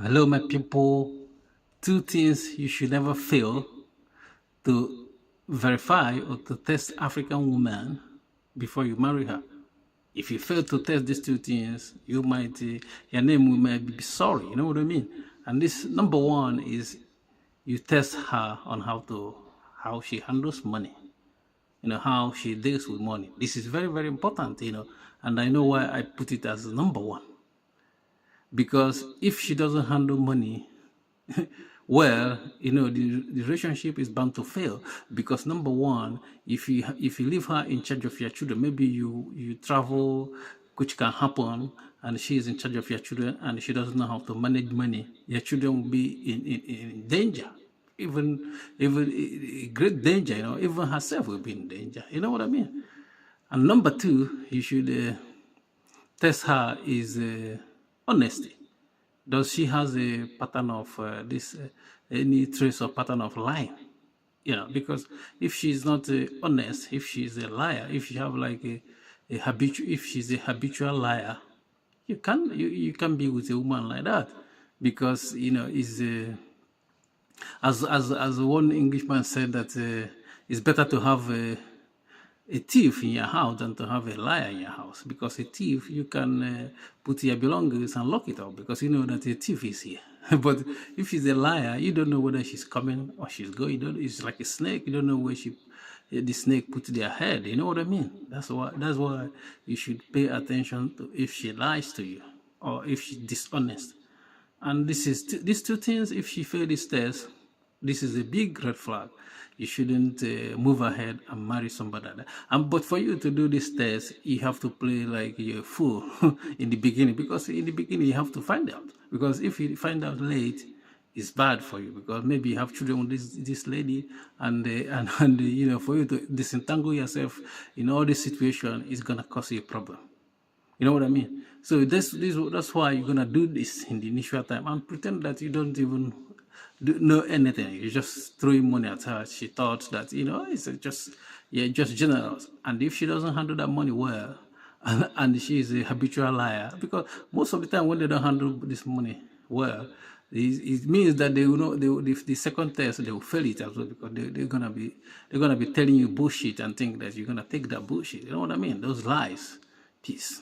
Hello, my people. Two things you should never fail to verify or to test African woman before you marry her. If you fail to test these two things, your name might be sorry. You know what I mean? And this number one is you test her on how she handles money. How she deals with money. This is very, very important. And I know why I put it as number one, because if she doesn't handle money well, the relationship is bound to fail. Because number one, if you leave her in charge of your children, maybe you travel, which can happen, and she is in charge of your children and she doesn't know how to manage money, your children will be in danger, even great danger. Even herself will be in danger. You know what I mean? And number two, you should test her is honesty. Does she has a pattern of any trace or pattern of lying? Because if she's not honest, if she's a liar, if she have like if she's a habitual liar, you can be with a woman like that, because is as one Englishman said that it's better to have a thief in your house than to have a liar in your house, because a thief, you can put your belongings and lock it up because you know that a thief is here. But if she's a liar, you don't know whether she's coming or she's going. It's like a snake. You don't know where the snake put their head. You know what I mean? That's why you should pay attention to if she lies to you or if she's dishonest. And these two things, if she fails this test, this is a big red flag. You shouldn't move ahead and marry somebody like that. But for you to do this test, you have to play like you're a fool in the beginning, because in the beginning you have to find out. Because if you find out late, it's bad for you, because maybe you have children with this lady, and for you to disentangle yourself in all this situation is gonna cause you a problem. You know what I mean? So that's why you're gonna do this in the initial time and pretend that you don't even know anything. You're just throwing money at her. She thought that it's just generous. And if she doesn't handle that money well, and she is a habitual liar, because most of the time when they don't handle this money well, it means that they will know the second test they will fail it as well, because they're gonna be telling you bullshit and think that you're gonna take that bullshit. You know what I mean? Those lies. Peace.